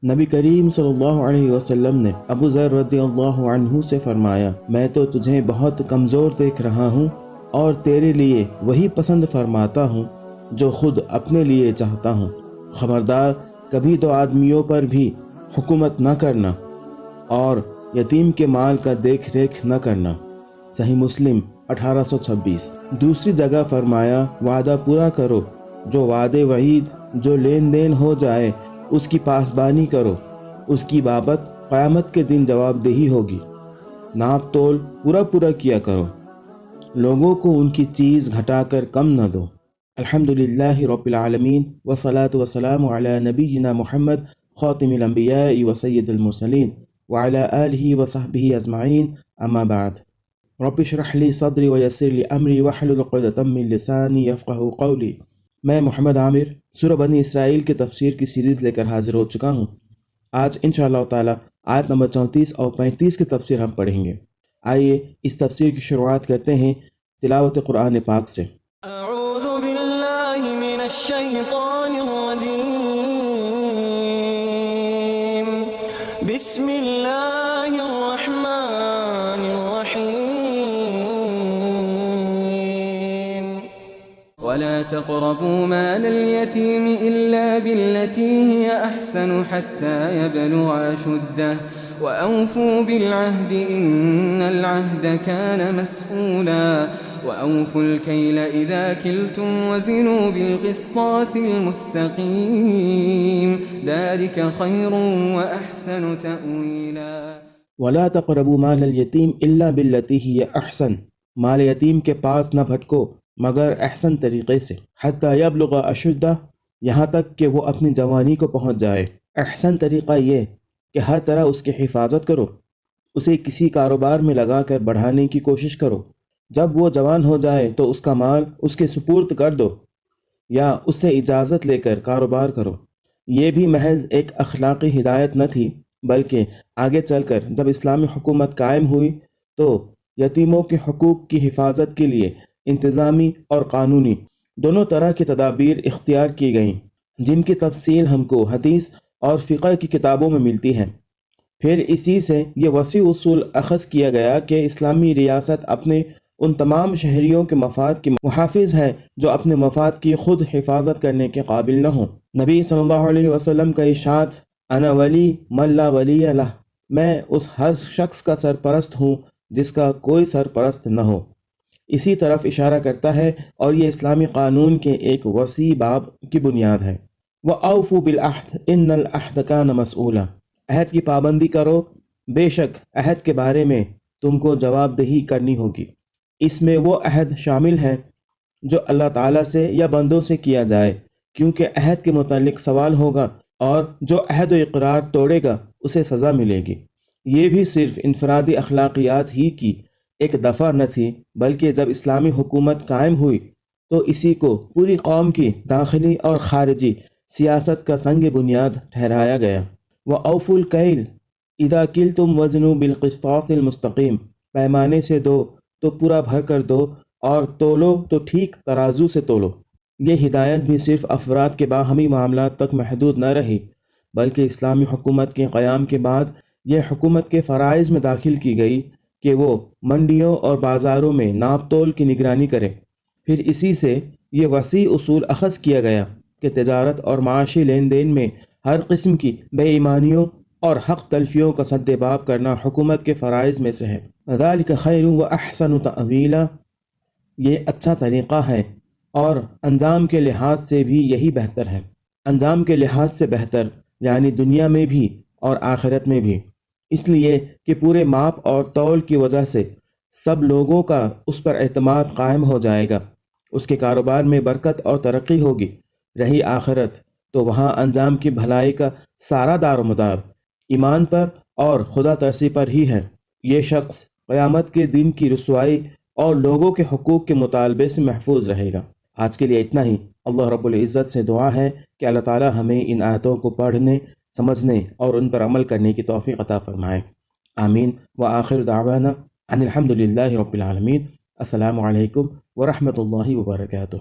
نبی کریم صلی اللہ علیہ وسلم نے ابو ذر رضی اللہ عنہ سے فرمایا، میں تو تجھے بہت کمزور دیکھ رہا ہوں اور تیرے لیے وہی پسند فرماتا ہوں جو خود اپنے لیے چاہتا ہوں۔ خبردار، کبھی تو آدمیوں پر بھی حکومت نہ کرنا اور یتیم کے مال کا دیکھ ریکھ نہ کرنا۔ صحیح مسلم 1826۔ دوسری جگہ فرمایا، وعدہ پورا کرو، جو وعدے وعید جو لین دین ہو جائے اس کی پاسبانی کرو، اس کی بابت قیامت کے دن جواب دہی ہوگی۔ ناپ تول پورا کیا کرو، لوگوں کو ان کی چیز گھٹا کر کم نہ دو۔ الحمدللہ رب العالمین والصلاة والسلام علی نبینا محمد خاتم الانبیاء وسید المرسلین وعلی آلہ وصحبہ اجمعین، اما بعد۔ رب اشرح لی صدری ویسر لی امری واحلل عقدۃ من لسانی یفقہوا قولی۔ میں محمد عامر سورہ بنی اسرائیل کی تفسیر کی سیریز لے کر حاضر ہو چکا ہوں۔ آج انشاءاللہ تعالی آیت نمبر 34 اور 35 کی تفسیر ہم پڑھیں گے۔ آئیے اس تفسیر کی شروعات کرتے ہیں تلاوت قرآن پاک سے۔ اعوذ باللہ من الشیطان الرجیم، بسم اللہ الرحمن الرحیم۔ ولا تقربوا مال اليتيم إلا بالتي هي أحسن حتى يبلغ أشده وأوفوا بالعهد إن العهد كان مسؤولا وأوفوا الكيل إذا كلتم وزنوا بالقسطاس المستقيم ذلك خير وأحسن تأويلا۔ ولا تقربوا مال الیتیم الا باللتی ہی احسن، مال یتیم کے پاس نہ بھٹکو مگر احسن طریقے سے، حتی یبلغ اشدہ، یہاں تک کہ وہ اپنی جوانی کو پہنچ جائے۔ احسن طریقہ یہ کہ ہر طرح اس کی حفاظت کرو، اسے کسی کاروبار میں لگا کر بڑھانے کی کوشش کرو۔ جب وہ جوان ہو جائے تو اس کا مال اس کے سپرد کر دو یا اس سے اجازت لے کر کاروبار کرو۔ یہ بھی محض ایک اخلاقی ہدایت نہ تھی، بلکہ آگے چل کر جب اسلامی حکومت قائم ہوئی تو یتیموں کے حقوق کی حفاظت کے لیے انتظامی اور قانونی دونوں طرح کی تدابیر اختیار کی گئیں، جن کی تفصیل ہم کو حدیث اور فقہ کی کتابوں میں ملتی ہے۔ پھر اسی سے یہ وسیع اصول اخذ کیا گیا کہ اسلامی ریاست اپنے ان تمام شہریوں کے مفاد کی محافظ ہے جو اپنے مفاد کی خود حفاظت کرنے کے قابل نہ ہوں۔ نبی صلی اللہ علیہ وسلم کا ارشاد، انا ولی من لا ولی لہ، میں اس ہر شخص کا سرپرست ہوں جس کا کوئی سرپرست نہ ہو، اسی طرف اشارہ کرتا ہے، اور یہ اسلامی قانون کے ایک وسیع باب کی بنیاد ہے۔ وَأَوْفُوا بِالْعَهْدِ إِنَّ الْعَهْدَ كَانَ مَسْئُولًا، عہد کی پابندی کرو، بے شک عہد کے بارے میں تم کو جواب دہی کرنی ہوگی۔ اس میں وہ عہد شامل ہے جو اللہ تعالیٰ سے یا بندوں سے کیا جائے، کیونکہ عہد کے متعلق سوال ہوگا، اور جو عہد و اقرار توڑے گا اسے سزا ملے گی۔ یہ بھی صرف انفرادی اخلاقیات ہی کی ایک دفعہ نہ تھی، بلکہ جب اسلامی حکومت قائم ہوئی تو اسی کو پوری قوم کی داخلی اور خارجی سیاست کا سنگ بنیاد ٹھہرایا گیا۔ وَأَوْفُوا الْكَيْلَ إِذَا كِلْتُمْ وَزْنُوا بِالْقِسْطَاسِ الْمُسْتَقِيمِ، پیمانے سے دو تو پورا بھر کر دو، اور تولو تو ٹھیک ترازو سے تولو۔ یہ ہدایت بھی صرف افراد کے باہمی معاملات تک محدود نہ رہی، بلکہ اسلامی حکومت کے قیام کے بعد یہ حکومت کے فرائض میں داخل کی گئی کہ وہ منڈیوں اور بازاروں میں ناپ تول کی نگرانی کرے۔ پھر اسی سے یہ وسیع اصول اخذ کیا گیا کہ تجارت اور معاشی لین دین میں ہر قسم کی بے ایمانیوں اور حق تلفیوں کا سد باب کرنا حکومت کے فرائض میں سے ہے۔ ذالک خیر واحسن تأویلا، یہ اچھا طریقہ ہے اور انجام کے لحاظ سے بھی یہی بہتر ہے۔ انجام کے لحاظ سے بہتر یعنی دنیا میں بھی اور آخرت میں بھی، اس لیے کہ پورے ماپ اور تول کی وجہ سے سب لوگوں کا اس پر اعتماد قائم ہو جائے گا، اس کے کاروبار میں برکت اور ترقی ہوگی۔ رہی آخرت تو وہاں انجام کی بھلائی کا سارا دار و مدار ایمان پر اور خدا ترسی پر ہی ہے۔ یہ شخص قیامت کے دن کی رسوائی اور لوگوں کے حقوق کے مطالبے سے محفوظ رہے گا۔ آج کے لیے اتنا ہی۔ اللہ رب العزت سے دعا ہے کہ اللہ تعالی ہمیں ان آیتوں کو پڑھنے، سمجھنے اور ان پر عمل کرنے کی توفیق عطا فرمائے۔ آمین۔ وآخر دعوانا ان الحمد للہ رب العالمین۔ السلام علیکم ورحمۃ اللہ وبرکاتہ۔